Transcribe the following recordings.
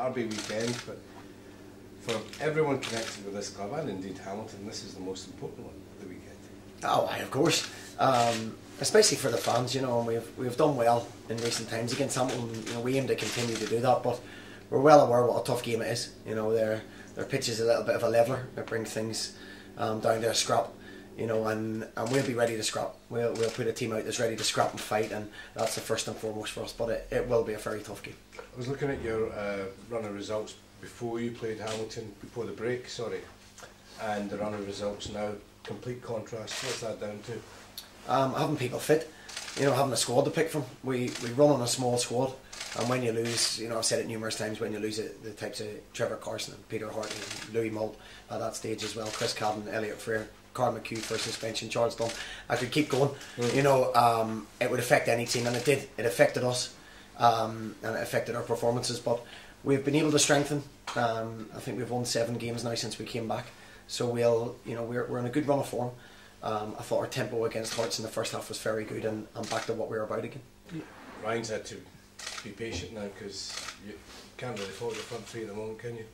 derby weekend, but for everyone connected with this club, and indeed Hamilton, this is the most important one of the weekend. Oh, aye, of course. Especially for the fans, you know, and we've done well in recent times against Hamilton. You know, we aim to continue to do that, but we're well aware what a tough game it is. You know, their pitch is a little bit of a leveller. It brings things down to a scrap. You know, and we'll be ready to scrap. We'll put a team out that's ready to scrap and fight, and that's the first and foremost for us. But it will be a very tough game. I was looking at your run of results before you played Hamilton, before the break, sorry, and the run of results now, complete contrast. What's that down to? Having people fit, you know, having a squad to pick from. We run on a small squad, and when you lose, you know, I've said it numerous times, when you lose the types of Trevor Carson and Peter Hartley and Louis Moult at that stage as well, Chris Cadden, Elliot Freer, Carl McHugh for suspension, Charles Dunn, I could keep going. You know, it would affect any team, and it did. It affected us, and it affected our performances, but we've been able to strengthen. I think we've won 7 games now since we came back, so we're in a good run of form. I thought our tempo against Hearts in the first half was very good, and back to what we were about again. Ryan's had to be patient now, because you can't really fault the front three at the moment, can you?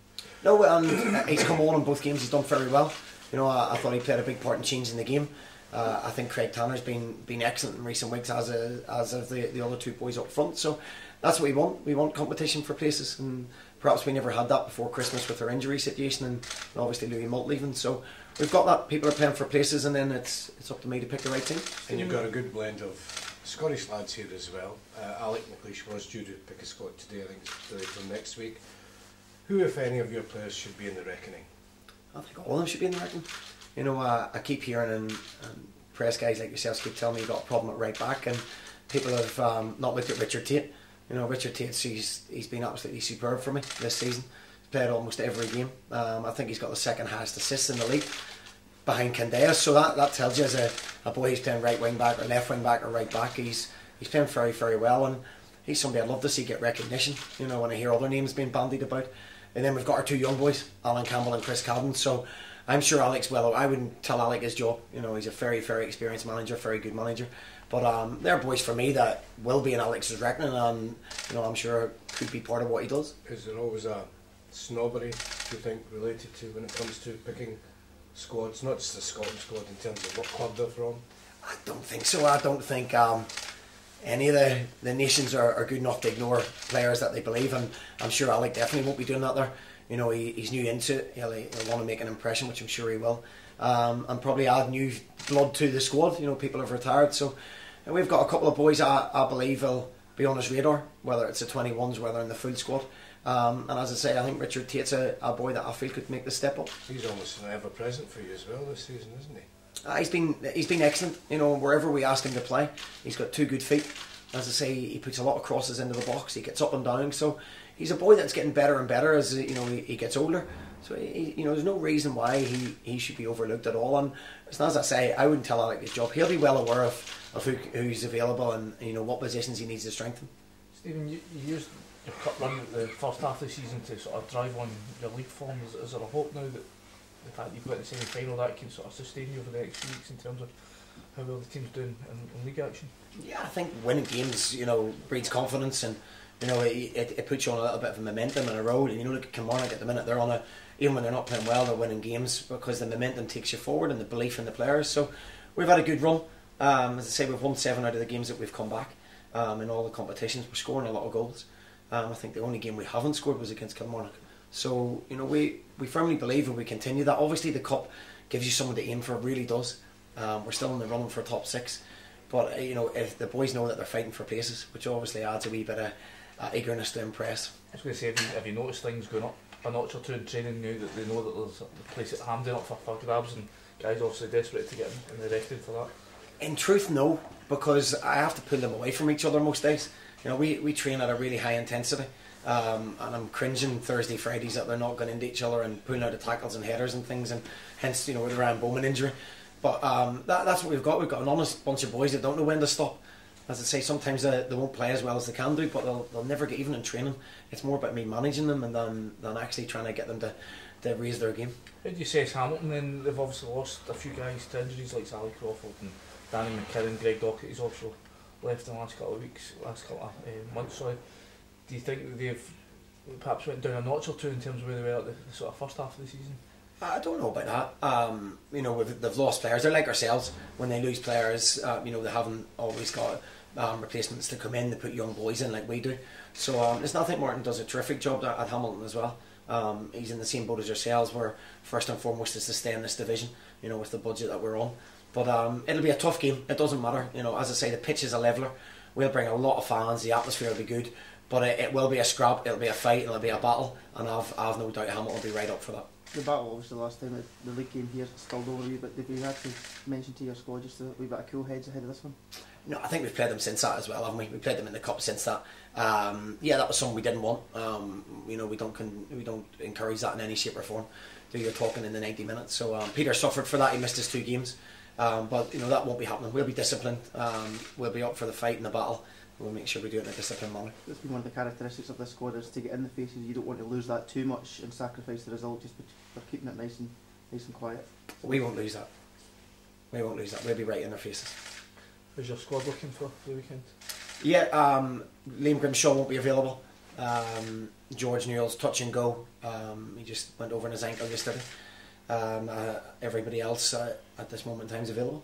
No, he's come on in both games. He's done very well. You know, I thought he played a big part in changing the game. I think Craig Tanner's been excellent in recent weeks, as of the other 2 boys up front. So that's what we want. We want competition for places, and perhaps we never had that before Christmas with our injury situation and obviously Louis Moult leaving. So we've got that. People are playing for places, and then it's up to me to pick the right team. And you've got a good blend of Scottish lads here as well. Alec McLeish was due to pick a squad today. I think it's delayed till next week. Who, if any, of your players should be in the reckoning? I think all of them should be in the reckoning. You know, I keep hearing and press guys like yourselves keep telling me you've got a problem at right back, and people have not looked at Richard Tait. You know, Richard Tait, he's been absolutely superb for me this season. He's played almost every game. I think he's got the second highest assists in the league, behind Candeas. So that tells you, as a boy who's playing right wing back or left wing back or right back, he's playing very, very well, and he's somebody I'd love to see get recognition. You know, when I hear other names being bandied about. And then we've got our 2 young boys, Alan Campbell and Chris Cadden. So I'm sure Alec's well. I wouldn't tell Alec his job. You know, he's a very, very experienced manager, very good manager. But they're boys for me that will be in Alex's reckoning, and you know, I'm sure could be part of what he does. Is there always a snobbery, do you think, related to when it comes to picking squads, not just the Scotland squad, in terms of what club they're from? I don't think so. I don't think any of the nations are good enough to ignore players that they believe, and I'm sure Alec definitely won't be doing that there. You know, he's new into it. He'll want to make an impression, which I'm sure he will, and probably add new blood to the squad. You know, people have retired, so we've got a couple of boys I believe will be on his radar, whether it's the 21s, whether in the full squad. And as I say, I think Richard Tait's a boy that I feel could make the step up. He's almost an ever-present for you as well this season, isn't he? He's been excellent. You know, wherever we asked him to play, he's got 2 good feet. As I say, he puts a lot of crosses into the box. He gets up and down. So he's a boy that's getting better and better as you know he gets older. So you know, there's no reason why he should be overlooked at all. And as I say, I wouldn't tell Alec his job. He'll be well aware of who's available and you know what positions he needs to strengthen. Stephen, you used your cup run at the first half of the season to sort of drive on your league form. Is there a hope now that the fact you've got in the semi-final that can sort of sustain you over the next few weeks in terms of how well the team's doing in league action? Yeah, I think winning games, you know, breeds confidence, and you know it puts you on a little bit of a momentum in a road. And you know, look at Kilmarnock at the minute; they're on even when they're not playing well, they're winning games because the momentum takes you forward and the belief in the players. So we've had a good run. As I say, we've won 7 out of the games that we've come back in all the competitions. We're scoring a lot of goals. I think the only game we haven't scored was against Kilmarnock. So you know, we firmly believe if we continue that. Obviously, the cup gives you something to aim for. It really does. We're still in the running for top 6, but you know, if the boys know that they're fighting for places, which obviously adds a wee bit of eagerness to impress. I was going to say, have you noticed things going up a notch or 2 in training now that they know that there's a place at Hampden up for grabs, and guys obviously desperate to get in the rested for that? In truth, no, because I have to pull them away from each other most days. You know, we train at a really high intensity, and I'm cringing Thursday, Fridays that they're not going into each other and pulling out of tackles and headers and things, and hence, you know, with the Ryan Bowman injury. But that's what we've got. We've got an honest bunch of boys that don't know when to stop. As I say, sometimes they won't play as well as they can do, but they'll never get even in training. It's more about me managing them and than actually trying to get them to raise their game. How do you say Hamilton then? They've obviously lost a few guys to injuries like Sally Crawford and Danny McKinnon, Greg Dockett is also left in the last couple of weeks, last couple of months. So do you think that they've perhaps went down a notch or two in terms of where they were at the sort of first half of the season? I don't know about that. You know, they've lost players. They're like ourselves. When they lose players, you know, they haven't always got replacements to come in. They put young boys in like we do. So it's not think Martin does a terrific job at Hamilton as well. He's in the same boat as yourselves, where first and foremost is to stay in this division, you know, with the budget that we're on. But it'll be a tough game. It doesn't matter. You know, as I say, the pitch is a leveller. We'll bring a lot of fans. The atmosphere will be good. But it will be a scrap. It'll be a fight. It'll be a battle. And I've no doubt Hamilton will be right up for that. The battle, obviously, last time the league game here stalled over a wee bit. Did we have to mention to your squad just a wee bit of cool heads ahead of this one? No, I think we've played them since that as well, haven't we? We played them in the cup since that. Yeah, that was something we didn't want. You know, we don't encourage that in any shape or form. Do your talking in the 90 minutes. So Peter suffered for that. He missed his 2 games, but you know that won't be happening. We'll be disciplined. We'll be up for the fight and the battle. We'll make sure we do it in a disciplined manner. That's been one of the characteristics of this squad, is to get in the faces. You don't want to lose that too much and sacrifice the result just for keeping it nice and quiet. We won't lose that. We won't lose that. We'll be right in their faces. How's your squad looking for the weekend? Yeah, Liam Grimshaw won't be available. George Newell's touch and go. He just went over in his ankle yesterday. Everybody else at this moment in time is available.